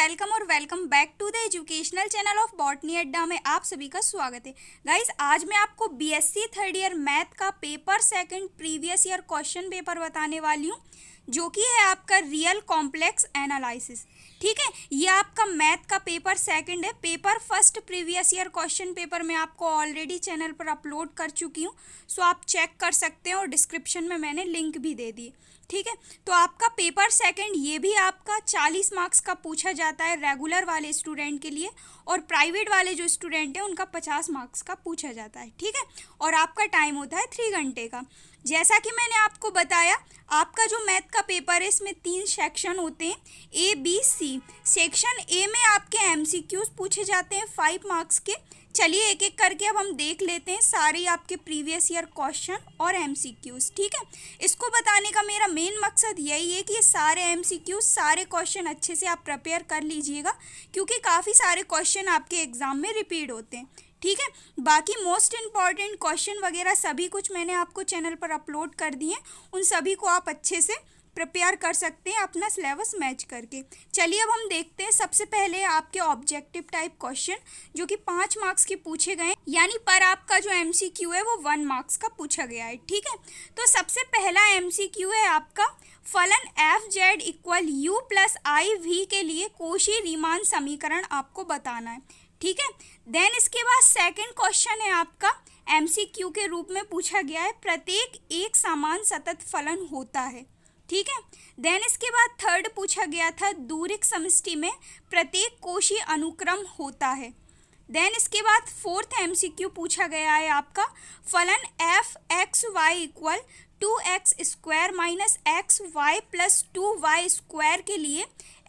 Welcome और welcome back to the educational channel of Botany Adda में आप सभी का स्वागत है। गाइस, आज मैं आपको बीएससी थर्ड ईयर मैथ का paper second previous year question paper बताने वाली हूँ, जो कि है आपका रियल कॉम्प्लेक्स एनालिसिस। ठीक है, ये आपका मैथ का पेपर सेकंड है। Paper first previous year question paper मैं आपको ऑलरेडी चैनल पर अपलोड कर चुकी हूँ, सो आप चेक कर सकते हैं और डिस्क्रिप्शन में मैंने लिंक भी दे दी। ठीक है, तो आपका पेपर सेकंड ये भी आपका 40 मार्क्स का पूछा जाता है रेगुलर वाले स्टूडेंट के लिए, और प्राइवेट वाले जो स्टूडेंट हैं उनका 50 मार्क्स का पूछा जाता है। ठीक है, और आपका टाइम होता है 3 घंटे का। जैसा कि मैंने आपको बताया, आपका जो मैथ का पेपर है इसमें 3 सेक्शन होते हैं, A B C. Section A में आपके एमसीक्यूज पूछे जाते हैं 5 मार्क्स के। चलिए एक एक करके अब हम देख लेते हैं सारे आपके प्रीवियस ईयर क्वेश्चन और एमसीक्यूज। ठीक है, इसको बताने का मेरा मेन मकसद यही है कि ये सारे एमसीक्यूज सारे क्वेश्चन अच्छे से आप प्रिपेयर कर लीजिएगा, क्योंकि काफ़ी सारे क्वेश्चन आपके एग्जाम में रिपीट होते हैं। ठीक है, बाकी मोस्ट इम्पॉर्टेंट क्वेश्चन वगैरह सभी कुछ मैंने आपको चैनल पर अपलोड कर दिए, उन सभी को आप अच्छे से प्रिपेयर कर सकते हैं अपना सिलेबस मैच करके। चलिए अब हम देखते हैं सबसे पहले आपके ऑब्जेक्टिव टाइप क्वेश्चन, जो कि 5 मार्क्स के पूछे गए, यानी पर आपका जो एमसीक्यू है वो 1 मार्क्स का पूछा गया है। ठीक है, तो सबसे पहला एमसीक्यू है आपका, फलन f z equal u plus i v के लिए कोशी रीमान समीकरण आपको बताना है। ठीक है, देन इसके बाद सेकंड क्वेश्चन है आपका, एमसीक्यू के रूप में पूछा गया है, प्रत्येक एक समान सतत फलन होता है। ठीक है, देन इसके बाद थर्ड पूछा गया था, दूरिक समष्टि में प्रत्येक कोशी अनुक्रम होता है। देन इसके बाद फोर्थ एमसीक्यू पूछा गया है आपका, फलन f x y equal 2x square minus x y plus 2y square के लिए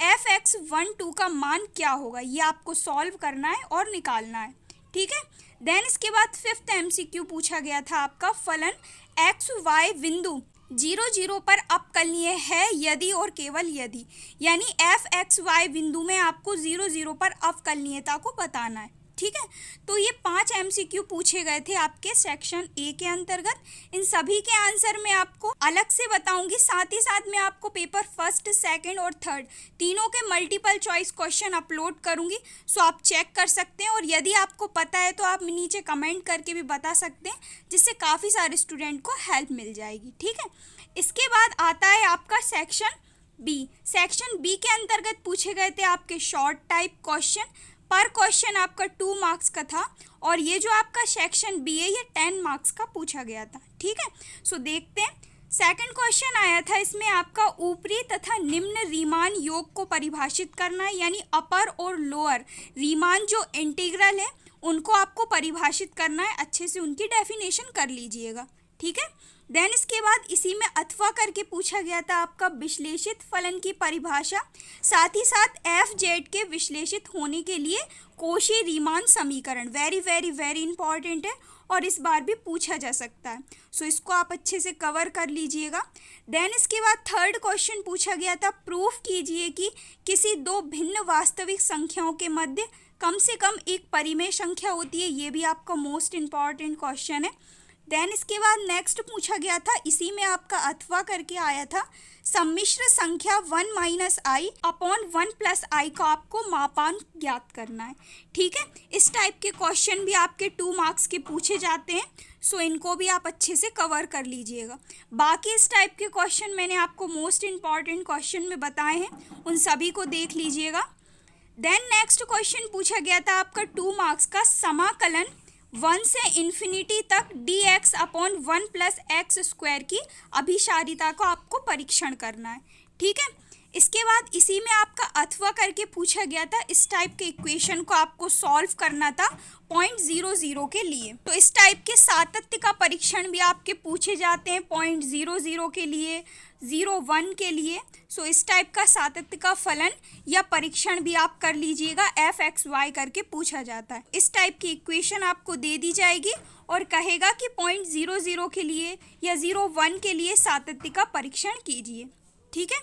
एफ एक्स 1 2 का मान क्या होगा, ये आपको सॉल्व करना है और निकालना है। ठीक है, देन इसके बाद फिफ्थ एमसीक्यू पूछा गया था आपका, फलन एक्स वाई बिंदु 0 0 पर अवकलनीय है यदि और केवल यदि, यानी एफ एक्स वाई बिंदु में आपको 0 0 पर अवकलनीयता को बताना है। ठीक है, तो ये 5 एमसीक्यू पूछे गए थे आपके सेक्शन ए के अंतर्गत। इन सभी के आंसर मैं आपको अलग से बताऊंगी, साथ ही साथ मैं आपको पेपर फर्स्ट सेकंड और थर्ड तीनों के मल्टीपल चॉइस क्वेश्चन अपलोड करूंगी, सो आप चेक कर सकते हैं। और यदि आपको पता है तो आप नीचे कमेंट करके भी बता सकते हैं, जिससे काफ़ी सारे स्टूडेंट को हेल्प मिल जाएगी। ठीक है, इसके बाद आता है आपका सेक्शन बी। सेक्शन बी के अंतर्गत पूछे गए थे आपके शॉर्ट टाइप क्वेश्चन, पर क्वेश्चन आपका 2 मार्क्स का था, और ये जो आपका सेक्शन बी है ये 10 मार्क्स का पूछा गया था। ठीक है, सो देखते हैं। सेकंड क्वेश्चन आया था, इसमें आपका ऊपरी तथा निम्न रीमान योग को परिभाषित करना है, यानी अपर और लोअर रीमान जो इंटीग्रल है उनको आपको परिभाषित करना है, अच्छे से उनकी डेफिनेशन कर लीजिएगा। ठीक है, देन इसके बाद इसी में अथवा करके पूछा गया था आपका विश्लेषित फलन की परिभाषा, साथ ही साथ एफ जेड के विश्लेषित होने के लिए कोशी रीमान समीकरण। वेरी वेरी वेरी इंपॉर्टेंट है और इस बार भी पूछा जा सकता है, सो इसको आप अच्छे से कवर कर लीजिएगा। देन इसके बाद थर्ड क्वेश्चन पूछा गया था, प्रूफ कीजिए कि किसी 2 भिन्न वास्तविक संख्याओं के मध्य कम से कम एक परिमेय संख्या होती है। ये भी आपका मोस्ट इम्पॉर्टेंट क्वेश्चन है। देन इसके बाद नेक्स्ट पूछा गया था, इसी में आपका अथवा करके आया था, सम्मिश्र संख्या 1 माइनस आई अपॉन 1 प्लस आई का आपको मापांक ज्ञात करना है। ठीक है, इस टाइप के क्वेश्चन भी आपके 2 मार्क्स के पूछे जाते हैं, सो इनको भी आप अच्छे से कवर कर लीजिएगा। बाकी इस टाइप के क्वेश्चन मैंने आपको मोस्ट इम्पॉर्टेंट क्वेश्चन में बताए हैं, उन सभी को देख लीजिएगा। देन नेक्स्ट क्वेश्चन पूछा गया था आपका 2 मार्क्स का, समाकलन 1 से इन्फिनिटी तक dx upon 1 plus x square की अभिसारिता को आपको परीक्षण करना है। ठीक है, इसके बाद इसी में आपका अथवा करके पूछा गया था, इस टाइप के इक्वेशन को आपको सॉल्व करना था 0.00 के लिए। तो इस टाइप के सातत्य का परीक्षण भी आपके पूछे जाते हैं 0.00 के लिए, 0.1 के लिए। सो इस टाइप का सातत्य का फलन या परीक्षण भी आप कर लीजिएगा, एफ एक्स वाई करके पूछा जाता है। इस टाइप की इक्वेशन आपको दे दी जाएगी और कहेगा कि 0.00 के लिए या 0.1 के लिए सातत्य का परीक्षण कीजिए। ठीक है,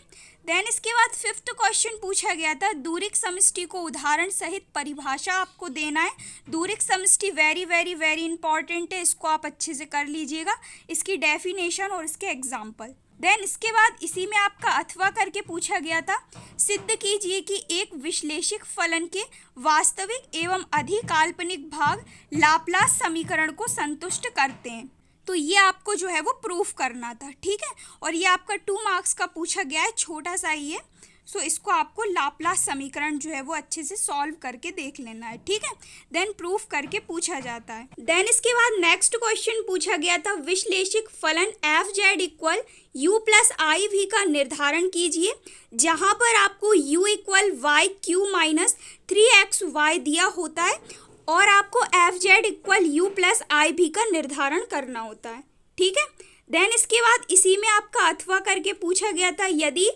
देन इसके बाद फिफ्थ क्वेश्चन पूछा गया था, दूरिक समष्टि को उदाहरण सहित परिभाषा आपको देना है। दूरिक समष्टि वेरी वेरी वेरी इंपॉर्टेंट है, इसको आप अच्छे से कर लीजिएगा, इसकी डेफिनेशन और इसके एग्जाम्पल। देन इसके बाद इसी में आपका अथवा करके पूछा गया था, सिद्ध कीजिए कि एक विश्लेषिक फलन के वास्तविक एवं अधिकाल्पनिक भाग लाप्लास समीकरण को संतुष्ट करते हैं। तो ये आपको जो है वो प्रूफ करना था, ठीक है। और ये आपका 2 मार्क्स का पूछा गया है, छोटा सा ही है। सो इसको आपको लाप्लास समीकरण जो है वो अच्छे से सॉल्व करके देख लेना है, ठीक है। देन प्रूफ करके पूछा जाता है। देन इसके बाद नेक्स्ट क्वेश्चन पूछा गया था, विश्लेषिक फलन f z equal u plus i v का निर्धारण कीजिए, जहां पर आपको u equal y q minus 3xy दिया होता है और आपको f z equal u plus i भी का निर्धारण करना होता है, ठीक है। देन इसके बाद इसी में आपका अथवा करके पूछा गया था, यदि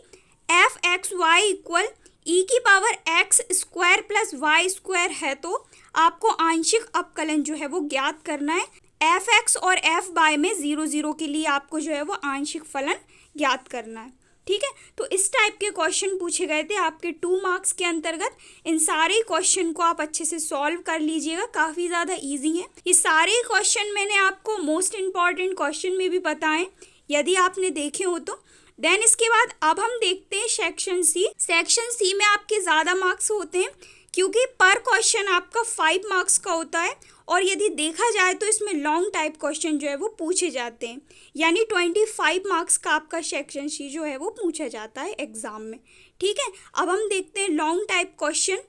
f x y equal e की power x square plus y square है तो आपको आंशिक अवकलन जो है वो ज्ञात करना है। एफ एक्स और एफ वाई में 0 0 के लिए आपको जो है वो आंशिक फलन ज्ञात करना है, ठीक है। तो इस टाइप के क्वेश्चन पूछे गए थे आपके 2 मार्क्स के अंतर्गत। इन सारे क्वेश्चन को आप अच्छे से सॉल्व कर लीजिएगा, काफ़ी ज़्यादा इजी है ये सारे क्वेश्चन। मैंने आपको मोस्ट इम्पॉर्टेंट क्वेश्चन में भी बताएं, यदि आपने देखे हो तो। देन इसके बाद अब हम देखते हैं सेक्शन सी। सेक्शन सी में आपके ज़्यादा मार्क्स होते हैं क्योंकि पर क्वेश्चन आपका 5 मार्क्स का होता है और यदि देखा जाए तो इसमें लॉन्ग टाइप क्वेश्चन जो है वो पूछे जाते हैं, यानी 25 मार्क्स का आपका सेक्शन सी जो है वो पूछा जाता है एग्जाम में, ठीक है। अब हम देखते हैं लॉन्ग टाइप क्वेश्चन।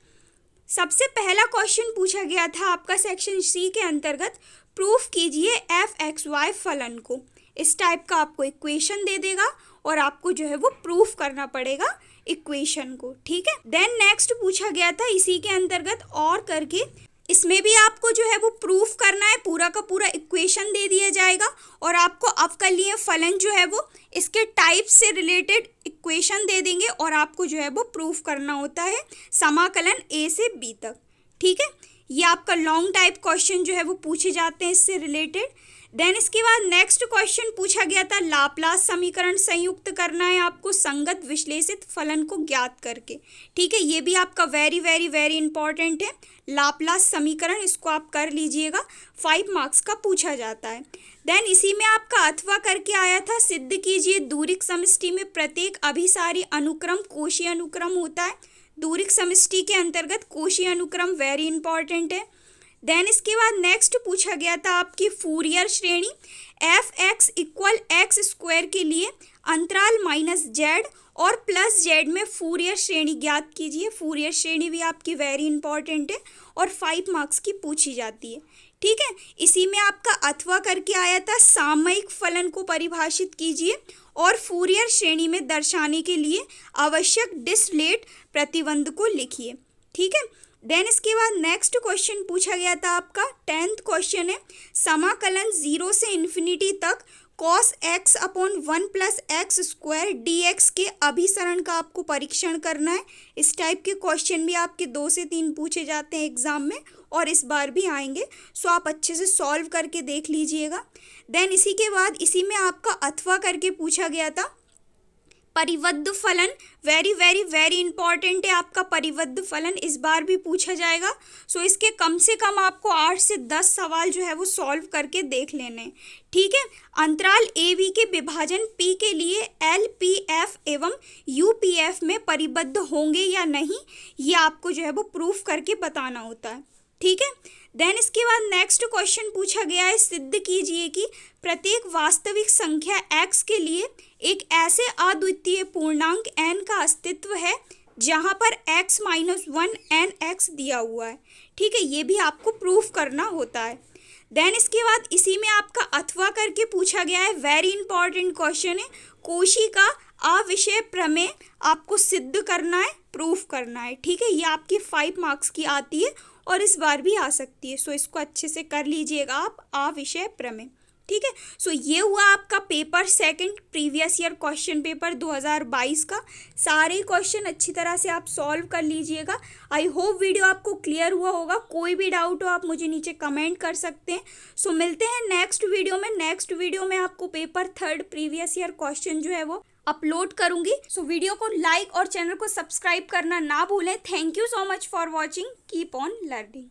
सबसे पहला क्वेश्चन पूछा गया था आपका सेक्शन सी के अंतर्गत, प्रूफ कीजिए एफ एक्स वाई फलन को। इस टाइप का आपको इक्वेशन दे देगा और आपको जो है वो प्रूफ करना पड़ेगा इक्वेशन को, ठीक है। देन नेक्स्ट पूछा गया था इसी के अंतर्गत और करके, इसमें भी आपको जो है वो प्रूफ करना है, पूरा का पूरा इक्वेशन दे दिया जाएगा और आपको अवकलीय फलन जो है वो इसके टाइप से रिलेटेड इक्वेशन दे देंगे और आपको जो है वो प्रूफ करना होता है समाकलन ए से बी तक, ठीक है। ये आपका लॉन्ग टाइप क्वेश्चन जो है वो पूछे जाते हैं इससे रिलेटेड। देन इसके बाद नेक्स्ट क्वेश्चन पूछा गया था, लाप्लास समीकरण संयुक्त करना है आपको संगत विश्लेषित फलन को ज्ञात करके, ठीक है। ये भी आपका वेरी वेरी वेरी इंपॉर्टेंट है, लाप्लास समीकरण, इसको आप कर लीजिएगा, 5 मार्क्स का पूछा जाता है। देन इसी में आपका अथवा करके आया था, सिद्ध कीजिए दूरिक समष्टि में प्रत्येक अभिसारी अनुक्रम कोशीय अनुक्रम होता है। दूरिक समष्टि के अंतर्गत कोशीय अनुक्रम वेरी इंपॉर्टेंट है। देन इसके बाद नेक्स्ट पूछा गया था आपकी फूरियर श्रेणी F x equal x square के लिए अंतराल माइनस जेड और प्लस जेड में फूरियर श्रेणी ज्ञात कीजिए। फूरियर श्रेणी भी आपकी वेरी इंपॉर्टेंट है और 5 मार्क्स की पूछी जाती है, ठीक है। इसी में आपका अथवा करके आया था, सामयिक फलन को परिभाषित कीजिए और फूरियर श्रेणी में दर्शाने के लिए आवश्यक डिरिचलेट प्रतिबंध को लिखिए, ठीक है। देन इसके बाद नेक्स्ट क्वेश्चन पूछा गया था आपका 10th क्वेश्चन है, समाकलन 0 से इन्फिनिटी तक cos x upon 1 plus x square D x के अभिसरण का आपको परीक्षण करना है। इस टाइप के क्वेश्चन भी आपके 2 से 3 पूछे जाते हैं एग्जाम में और इस बार भी आएंगे, सो आप अच्छे से सॉल्व करके देख लीजिएगा। देन इसी के बाद इसी में आपका अथवा करके पूछा गया था, परिबद्ध फलन वेरी वेरी वेरी इंपॉर्टेंट है आपका परिबद्ध फलन, इस बार भी पूछा जाएगा। सो इसके कम से कम आपको 8 से 10 सवाल जो है वो सॉल्व करके देख लेने हैं, ठीक है। अंतराल ए बी के विभाजन पी के लिए एल पी एफ एवं यू पी एफ में परिबद्ध होंगे या नहीं, ये आपको जो है वो प्रूफ करके बताना होता है, ठीक है। देन इसके बाद नेक्स्ट क्वेश्चन पूछा गया है, सिद्ध कीजिए कि प्रत्येक वास्तविक संख्या x के लिए एक ऐसे अद्वितीय पूर्णांक n का अस्तित्व है जहां पर x माइनस 1 n x दिया हुआ है, ठीक है। ये भी आपको प्रूफ करना होता है। देन इसके बाद इसी में आपका अथवा करके पूछा गया है, वेरी इंपॉर्टेंट क्वेश्चन है, कोशी का अविषय प्रमेय आपको सिद्ध करना है, प्रूफ करना है, ठीक है। ये आपकी 5 मार्क्स की आती है और इस बार भी आ सकती है, सो इसको अच्छे से कर लीजिएगा आप, अविषय प्रमेय, ठीक है। सो ये हुआ आपका paper second previous year question paper 2022 का। सारे क्वेश्चन अच्छी तरह से आप सॉल्व कर लीजिएगा। आई होप वीडियो आपको क्लियर हुआ होगा। कोई भी डाउट हो आप मुझे नीचे कमेंट कर सकते हैं। सो मिलते हैं नेक्स्ट वीडियो में। नेक्स्ट वीडियो में आपको paper third previous year question जो है वो अपलोड करूंगी। सो वीडियो को लाइक और चैनल को सब्सक्राइब करना ना भूलें। Thank you so much for watching. Keep on learning.